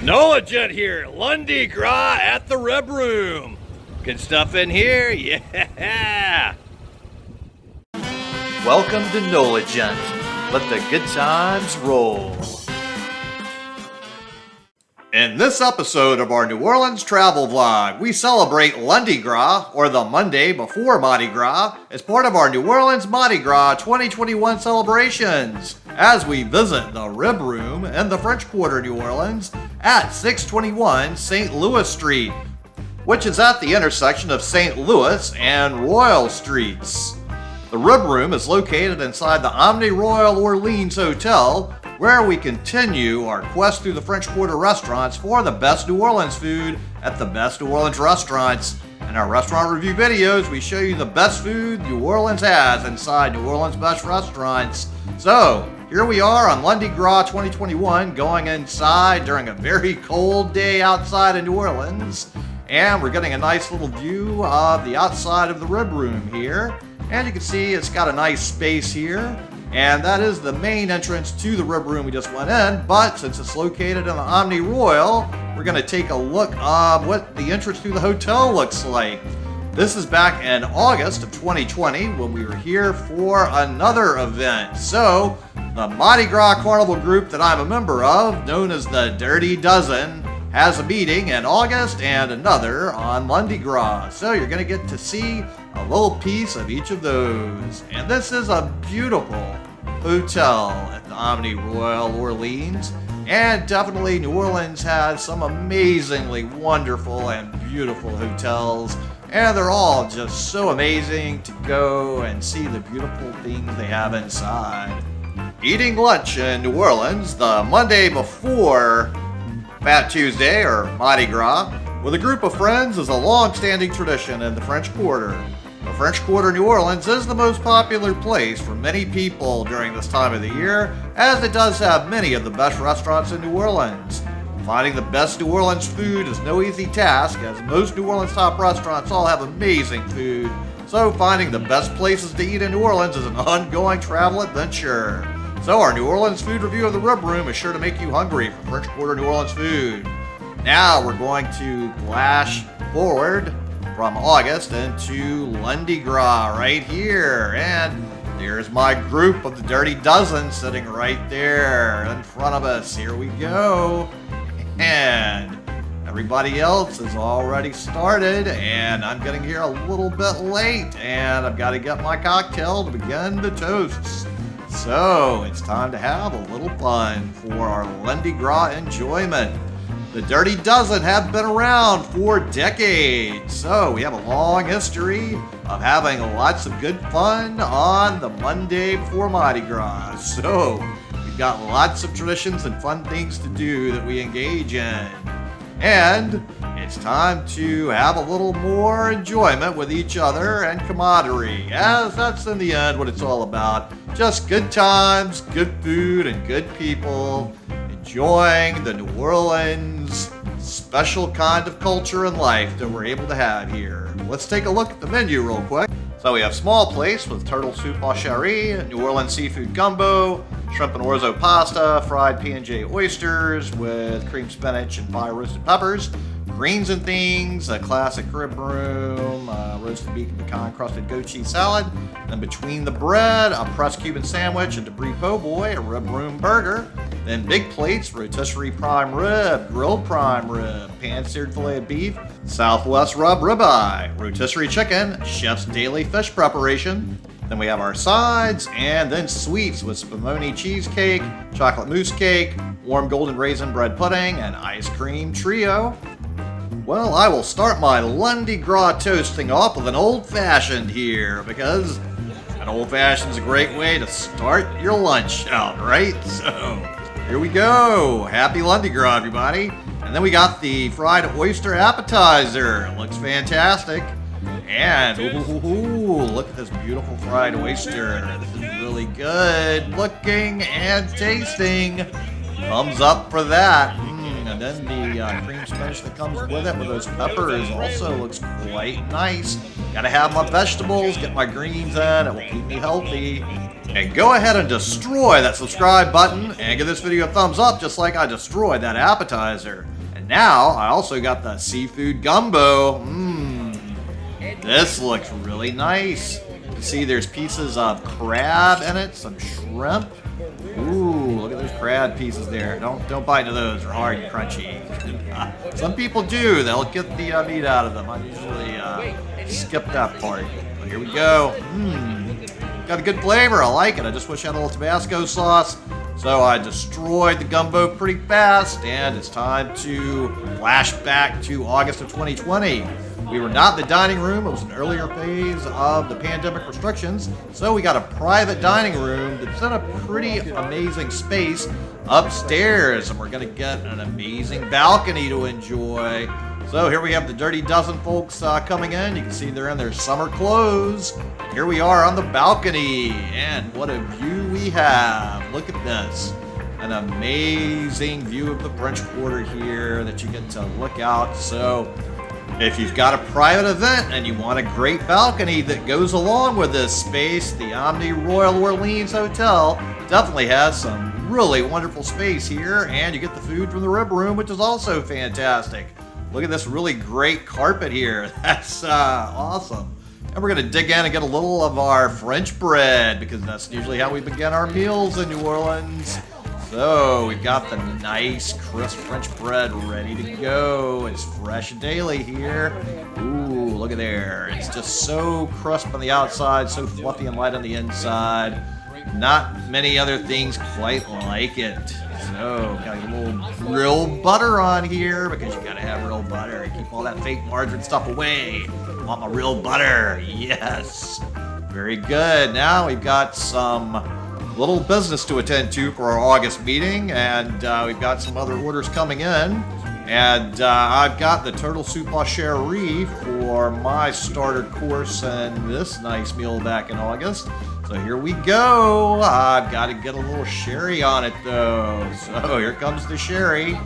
NOLA Jet here, Lundi Gras at the Rib Room. Good stuff in here, yeah! Welcome to NOLA Gent. Let the good times roll. In this episode of our New Orleans travel vlog, we celebrate Lundi Gras, or the Monday before Mardi Gras, as part of our New Orleans Mardi Gras 2021 celebrations, as we visit the Rib Room in the French Quarter, New Orleans, at 621 St. Louis Street, which is at the intersection of St. Louis and Royal Streets. The Rib Room is located inside the Omni Royal Orleans Hotel, where we continue our quest through the French Quarter restaurants for the best New Orleans food at the best New Orleans restaurants. In our restaurant review videos, we show you the best food New Orleans has inside New Orleans' best restaurants. So, here we are on Lundi Gras 2021, going inside during a very cold day outside of New Orleans. And we're getting a nice little view of the outside of the Rib Room here. And you can see it's got a nice space here. And that is the main entrance to the Rib Room we just went in. But since it's located in the Omni Royal, we're going to take a look at what the entrance to the hotel looks like. This is back in August of 2020 when we were here for another event. So, the Mardi Gras Carnival group that I'm a member of, known as the Dirty Dozen, has a meeting in August and another on Lundi Gras. So you're going to get to see a little piece of each of those. And this is a beautiful hotel at the Omni Royal Orleans. And definitely New Orleans has some amazingly wonderful and beautiful hotels. And they're all just so amazing to go and see the beautiful things they have inside. Eating lunch in New Orleans the Monday before Fat Tuesday, or Mardi Gras, with a group of friends is a long-standing tradition in the French Quarter. The French Quarter, New Orleans, is the most popular place for many people during this time of the year, as it does have many of the best restaurants in New Orleans. Finding the best New Orleans food is no easy task, as most New Orleans top restaurants all have amazing food, so finding the best places to eat in New Orleans is an ongoing travel adventure. So our New Orleans food review of the Rib Room is sure to make you hungry for French Quarter New Orleans food. Now we're going to flash forward from August into Lundi Gras right here. And there's my group of the Dirty Dozen sitting right there in front of us. Here we go. And everybody else is already started, and I'm getting here a little bit late, and I've got to get my cocktail to begin the toasts. So, it's time to have a little fun for our Lundi Gras enjoyment. The Dirty Dozen have been around for decades, so we have a long history of having lots of good fun on the Monday before Mardi Gras. So, we've got lots of traditions and fun things to do that we engage in. And it's time to have a little more enjoyment with each other and camaraderie, as that's in the end what it's all about. Just good times, good food, and good people, enjoying the New Orleans special kind of culture and life that we're able to have here. Let's take a look at the menu real quick. So we have small plates with turtle soup au cherry, New Orleans seafood gumbo, shrimp and orzo pasta, fried P&J oysters with cream spinach and 5 roasted peppers, greens and things, a classic Rib Room, roasted beef and pecan crusted goat cheese salad, then between the bread, a pressed Cuban sandwich, a debris po' boy, a Rib Room burger, then big plates, rotisserie prime rib, grilled prime rib, pan-seared filet of beef, Southwest rub ribeye, rotisserie chicken, chef's daily fish preparation. Then we have our sides, and then sweets with spumoni cheesecake, chocolate mousse cake, warm golden raisin bread pudding, and ice cream trio. Well, I will start my Lundi Gras toasting off with an old-fashioned here, because an old-fashioned is a great way to start your lunch out, right? So, here we go. Happy Lundi Gras, everybody. And then we got the fried oyster appetizer. It looks fantastic. And, ooh, look at this beautiful fried oyster. This is really good looking and tasting. Thumbs up for that. And then the cream spinach that comes with it with those peppers also looks quite nice. Gotta have my vegetables, get my greens in, it will keep me healthy. And go ahead and destroy that subscribe button and give this video a thumbs up just like I destroyed that appetizer. now I also got the seafood gumbo. This looks really nice. You can see there's pieces of crab in it, some shrimp. Ooh, look at those crab pieces there. Don't bite into those, they're hard and crunchy. Some people do, they'll get the meat out of them. I usually skip that part. But here we go. Got a good flavor, I like it. I just wish I had a little Tabasco sauce. So I destroyed the gumbo pretty fast, and it's time to flash back to August of 2020. We were not in the dining room. It was an earlier phase of the pandemic restrictions. So we got a private dining room that's in a pretty amazing space upstairs, and we're going to get an amazing balcony to enjoy. So here we have the Dirty Dozen folks coming in. You can see they're in their summer clothes. Here we are on the balcony, and what a view we have. Look at this. An amazing view of the French Quarter here that you get to look out. So if you've got a private event and you want a great balcony that goes along with this space, the Omni Royal Orleans Hotel definitely has some really wonderful space here, and you get the food from the rib room, which is also fantastic. Look at this really great carpet here. That's awesome. And we're going to dig in and get a little of our French bread, because that's usually how we begin our meals in New Orleans. So we've got the nice crisp French bread ready to go. It's fresh daily here. Ooh, look at there. It's just so crisp on the outside, so fluffy and light on the inside. Not many other things quite like it. So got a little real butter on here, because you gotta have real butter. Keep all that fake margarine stuff away. I want my real butter. Yes. Very good. Now we've got some little business to attend to for our August meeting, and we've got some other orders coming in. And I've got the turtle soup au cherry for my starter course and this nice meal back in August. So here we go. I've got to get a little sherry on it though. So here comes the sherry.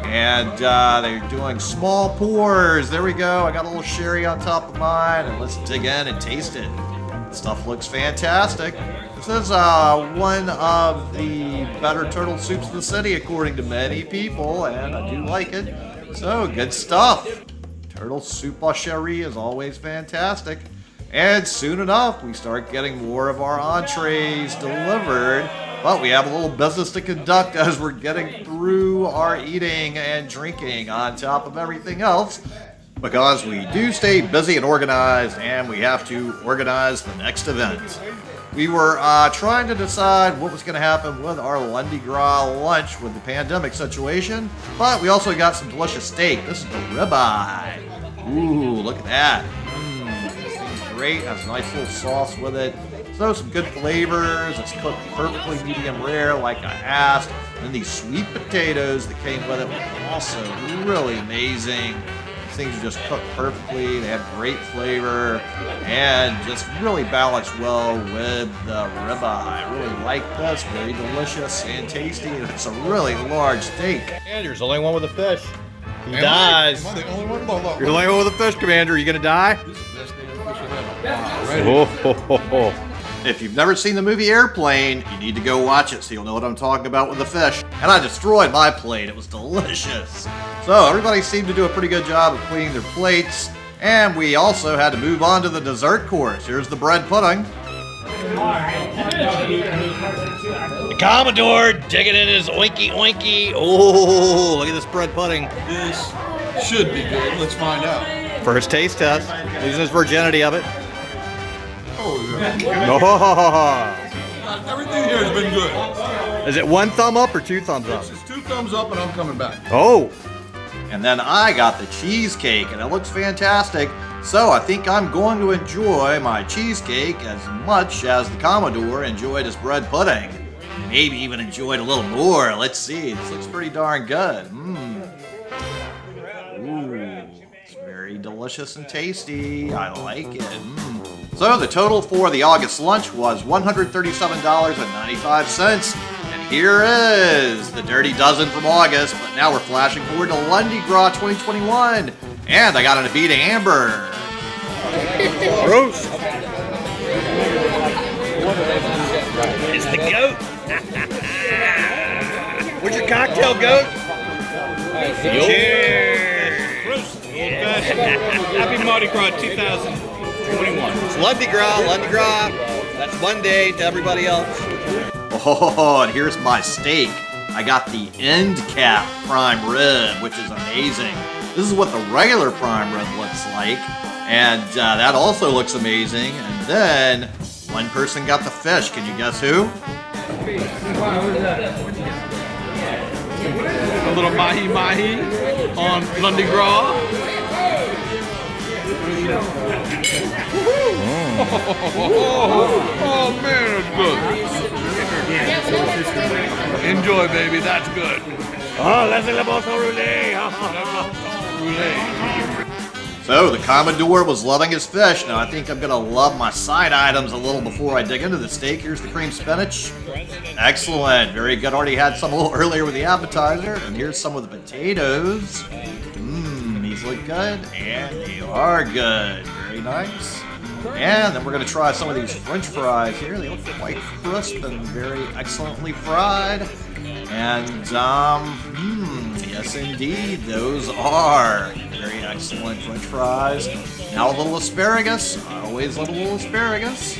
And they're doing small pours. There we go. I got a little sherry on top of mine, and let's dig in and taste it. Stuff looks fantastic. This is one of the better turtle soups in the city, according to many people, and I do like it. So, good stuff. Turtle soup au cherry is always fantastic. And soon enough, we start getting more of our entrees delivered. But we have a little business to conduct as we're getting through our eating and drinking on top of everything else, because we do stay busy and organized, and we have to organize the next event. We were trying to decide what was going to happen with our Lundi Gras lunch with the pandemic situation, but we also got some delicious steak. This is the ribeye. Ooh, look at that. This thing's great. Has a nice little sauce with it. So some good flavors. It's cooked perfectly medium rare, like I asked. And these sweet potatoes that came with it were also really amazing. Things are just cooked perfectly. They have great flavor and just really balanced well with the ribeye. I really like this. Very delicious and tasty. It's a really large steak. Commander's the only one with a fish. He dies. Am I the only one? Look. You're the only one with a fish, Commander. Are you going to die? This is the best day of fish I've ever. Ready? If you've never seen the movie Airplane, you need to go watch it so you'll know what I'm talking about with the fish. And I destroyed my plate. It was delicious. So everybody seemed to do a pretty good job of cleaning their plates. And we also had to move on to the dessert course. Here's the bread pudding. The Commodore digging in his oinky oinky. Oh, look at this bread pudding. This should be good. Let's find out. First taste test. Losing his virginity of it. Oh, yeah. Oh. Everything here has been good. Is it one thumb up or two thumbs up? It's 2 thumbs up, and I'm coming back. Oh. And then I got the cheesecake, and it looks fantastic. So I think I'm going to enjoy my cheesecake as much as the Commodore enjoyed his bread pudding. Maybe even enjoyed a little more. Let's see. This looks pretty darn good. Ooh, it's very delicious and tasty. I like it. So the total for the August lunch was $137.95. And here is the Dirty Dozen from August. But now we're flashing forward to Lundi Gras 2021. And I got an Avita Amber. Gross. It's the goat. What's your cocktail, goat? Cheers. Happy Mardi Gras 2021. It's Lundi Gras. That's Monday to everybody else. Oh, and here's my steak. I got the end cap prime rib, which is amazing. This is what the regular prime rib looks like. And that also looks amazing. And then one person got the fish. Can you guess who? A little mahi-mahi on Lundi Gras. Oh man, that's good. Enjoy, baby, that's good. Oh, laissez le bon rouler. So the Commodore was loving his fish. Now I think I'm gonna love my side items a little before I dig into the steak. Here's the cream spinach. Excellent, very good. Already had some a little earlier with the appetizer. And here's some of the potatoes. These look good, and they are good. Very nice. And then we're gonna try some of these French fries here. They look quite crisp and very excellently fried. And yes indeed, those are very excellent French fries. Now a little asparagus. I always love a little asparagus.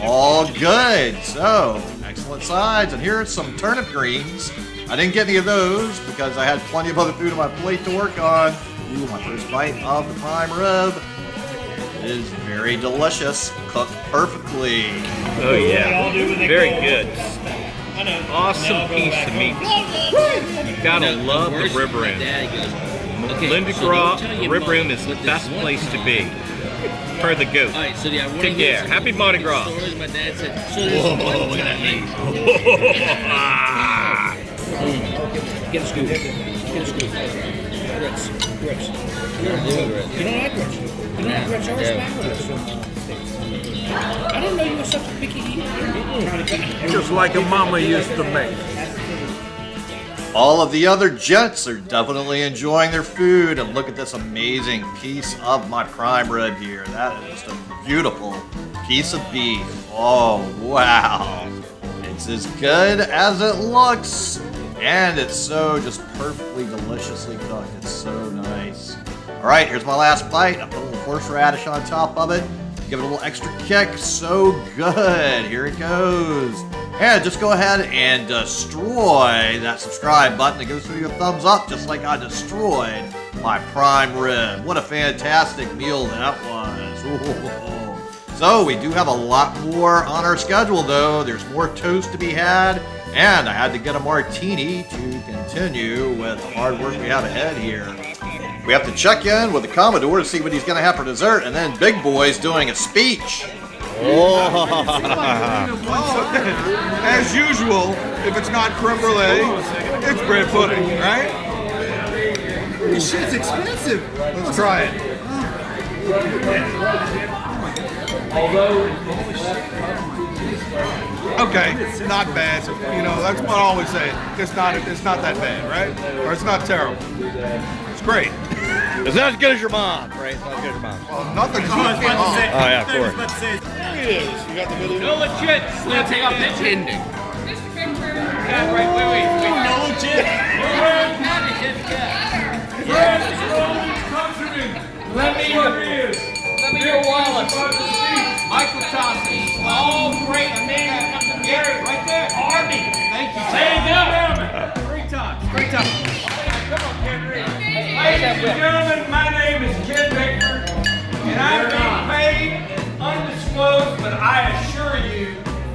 All good. So, excellent sides. And here are some turnip greens. I didn't get any of those because I had plenty of other food on my plate to work on. Ooh, my first bite of the prime rib. It is very delicious. Cooked perfectly. Oh yeah, very good. Awesome piece of meat. You gotta love the rib room. Lundi Gras rib room is the best place to be. Per the goat. Take care. Happy Mardi Gras. Whoa, look at that meat. Get a scoop. Get a scoop. Grits. You don't like grits. You don't like grits or asparagus. I didn't know you were such a picky eater. Just like a mama used to make. All of the other gents are definitely enjoying their food, and look at this amazing piece of my prime rib here. That is just a beautiful piece of beef. Oh, wow. It's as good as it looks, and it's so just perfectly deliciously cooked. It's so nice. All right, here's my last bite. I put a little horseradish on top of it. Give it a little extra kick. So good. Here it goes. And just go ahead and destroy that subscribe button. It goes through your thumbs up just like I destroyed my prime rib. What a fantastic meal that was. Ooh. So we do have a lot more on our schedule though. There's more toast to be had. And I had to get a martini to continue with the hard work we have ahead here. We have to check in with the Commodore to see what he's going to have for dessert, and then Big Boy's doing a speech. As usual, if it's not creme brulee, it's bread pudding, right? This shit's expensive. Let's try it. Okay, not bad. You know, that's what I always say. It's not that bad, right? Or it's not terrible. It's great. It's not as good as your mom, right? It's not as good as your mom. Well, nothing's Oh, I was about to say. Oh, yeah, of course. I was about to say. There it is. You got the video. No legit. We're gonna take off this ending. Yeah, wait. No legit. Let me your wallet. Michael Thompson. All great men. Gary, right there. Army. Thank you. There you go. Great time. Come on, Henry. Ladies and gentlemen, my name is Ken Victor, and I'm being paid undisclosed, but I assure you,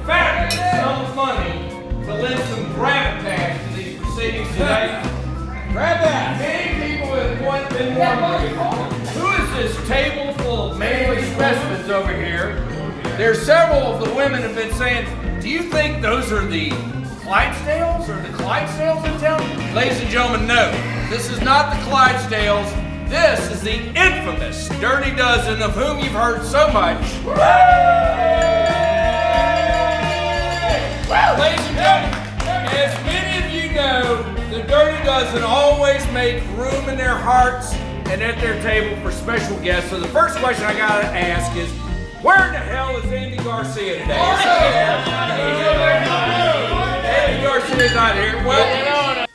fabulous sum of money to lend some gravitas to these proceedings today. Grab that. Many people have been wondering, who is this table full of manly specimens over here? There's several of the women have been saying, do you think those are the Clydesdales or the Clydesdales in town? Ladies and gentlemen, no. This is not the Clydesdales. This is the infamous Dirty Dozen of whom you've heard so much. Ladies and gentlemen, as many of you know, the Dirty Dozen always make room in their hearts and at their table for special guests. So the first question I gotta ask is, where in the hell is Andy Garcia today? Andy Garcia's not here. Well,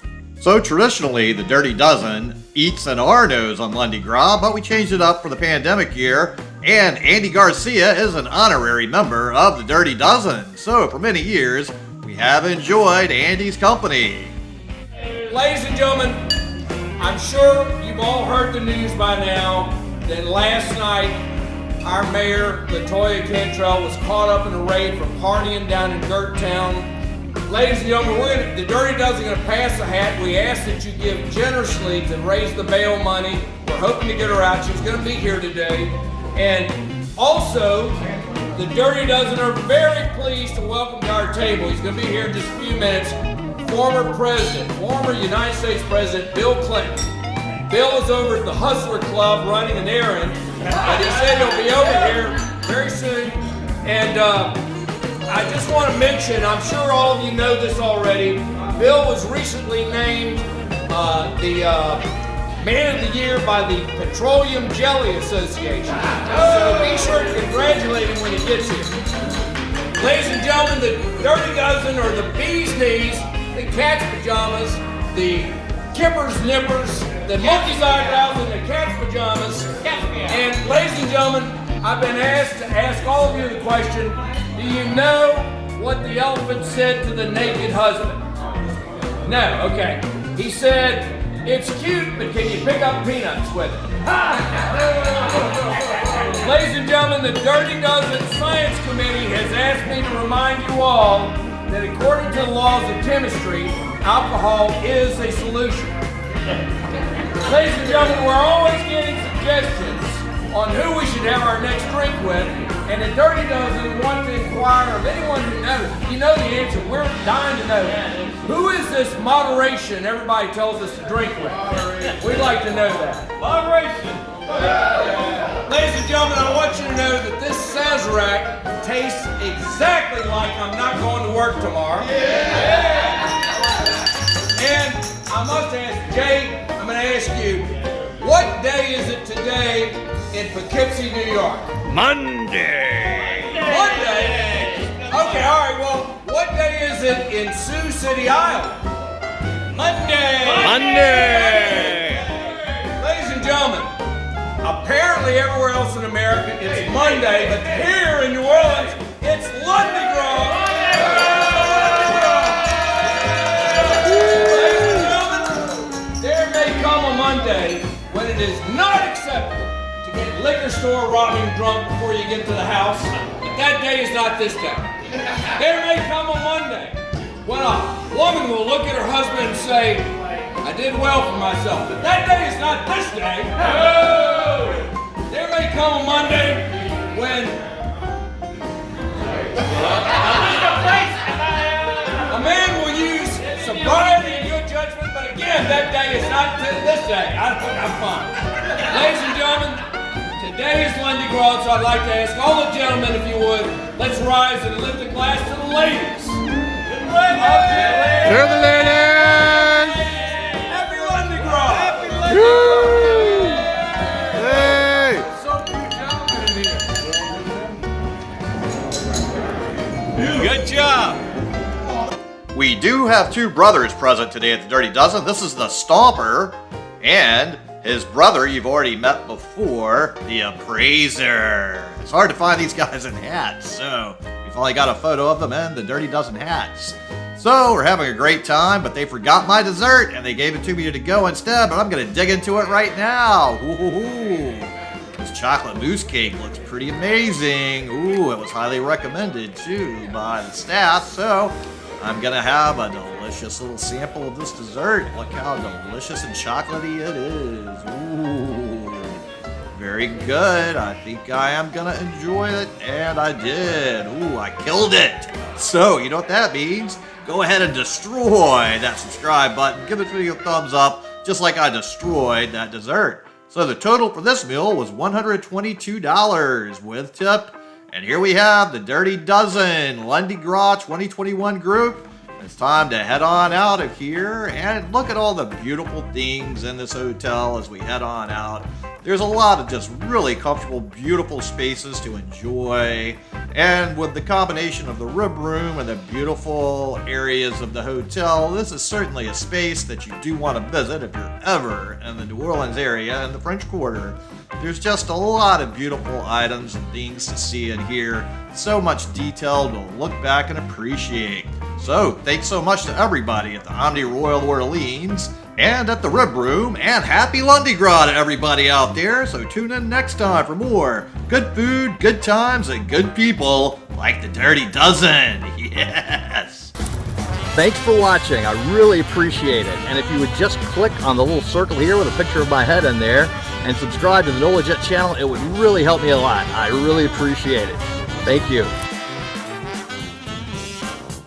So traditionally, the Dirty Dozen eats an Arno's on Lundi Gras, but we changed it up for the pandemic year, and Andy Garcia is an honorary member of the Dirty Dozen. So for many years, we have enjoyed Andy's company. Ladies and gentlemen, I'm sure you've all heard the news by now that last night our mayor, LaToya Cantrell, was caught up in a raid for partying down in Gerttown. Ladies and gentlemen, the Dirty Dozen are going to pass a hat. We ask that you give generously to raise the bail money. We're hoping to get her out. She's going to be here today. And also, the Dirty Dozen are very pleased to welcome to our table. He's going to be here in just a few minutes. Former United States President Bill Clinton. Bill is over at the Hustler Club running an errand, but he said he'll be over here very soon. And I just want to mention, I'm sure all of you know this already, Bill was recently named the Man of the Year by the Petroleum Jelly Association. So be sure to congratulate him when he gets here. Ladies and gentlemen, the Dirty Dozen are the bee's knees, the cat's pajamas, the kipper's nippers, the monkey's eyebrows, and the cat's pajamas. And ladies and gentlemen, I've been asked to ask all of you the question, do you know what the elephant said to the naked husband? No, okay. He said, it's cute, but can you pick up peanuts with it? Ladies and gentlemen, the Dirty Dozen Science Committee has asked me to remind you all that according to the laws of chemistry, alcohol is a solution. Ladies and gentlemen, we're always getting suggestions on who we should have our next drink with, and the Dirty Dozen want to inquire of anyone who knows. You know the answer. We're dying to know. Who is this moderation everybody tells us to drink with? We'd like to know that. Moderation. Ladies and gentlemen, I want you to know that this Sazerac tastes exactly like I'm not going to work tomorrow. And I must ask, Jay, I'm going to ask you, what day is it today in Poughkeepsie, New York? Monday. Monday? Okay, all right, well, what day is it in Sioux City, Iowa? Monday. Ladies and gentlemen, apparently everywhere else in America it's Monday, but here in New Orleans, it's Lundi Gras. Ladies and gentlemen, there may come a Monday when it is not acceptable to get liquor store robbing drunk before you get to the house, but that day is not this day. There may come a Monday when a woman will look at her husband and say, I did well for myself, but that day is not this day. No! There may come a Monday when a man will use sobriety and good judgment, but again, that day is not this day. I'm fine. Ladies and gentlemen, today is Lundi Gras, so I'd like to ask all the gentlemen, if you would, let's rise and lift a glass to the ladies. To the ladies! Happy Lundi Gras! Hey! So few gentlemen in here. Good job. We do have two brothers present today at the Dirty Dozen. This is the Stomper and his brother you've already met before, the Appraiser. It's hard to find these guys in hats, so we finally got a photo of them in the Dirty Dozen hats. So we're having a great time, but they forgot my dessert and they gave it to me to go instead, but I'm gonna dig into it right now. Ooh. This chocolate mousse cake looks pretty amazing. Ooh, it was highly recommended too by the staff, so I'm gonna have a delicious little sample of this dessert. Look how delicious and chocolatey it is. Ooh, very good. I think I am gonna enjoy it, and I did. Ooh, I killed it. So, you know what that means? Go ahead and destroy that subscribe button. Give this video a thumbs up, just like I destroyed that dessert. So the total for this meal was $122 with tip. And here we have the Dirty Dozen Lundi Gras 2021 group. It's time to head on out of here and look at all the beautiful things in this hotel as we head on out. There's a lot of just really comfortable, beautiful spaces to enjoy. And with the combination of the rib room and the beautiful areas of the hotel, this is certainly a space that you do want to visit if you're ever in the New Orleans area in the French Quarter. There's just a lot of beautiful items and things to see and hear. So much detail to look back and appreciate. So, thanks so much to everybody at the Omni Royal Orleans and at the Rib Room, and happy Lundi Gras to everybody out there. So tune in next time for more good food, good times, and good people like the Dirty Dozen. Yes! Thanks for watching. I really appreciate it. And if you would just click on the little circle here with a picture of my head in there and subscribe to the NOLA channel, it would really help me a lot. I really appreciate it. Thank you.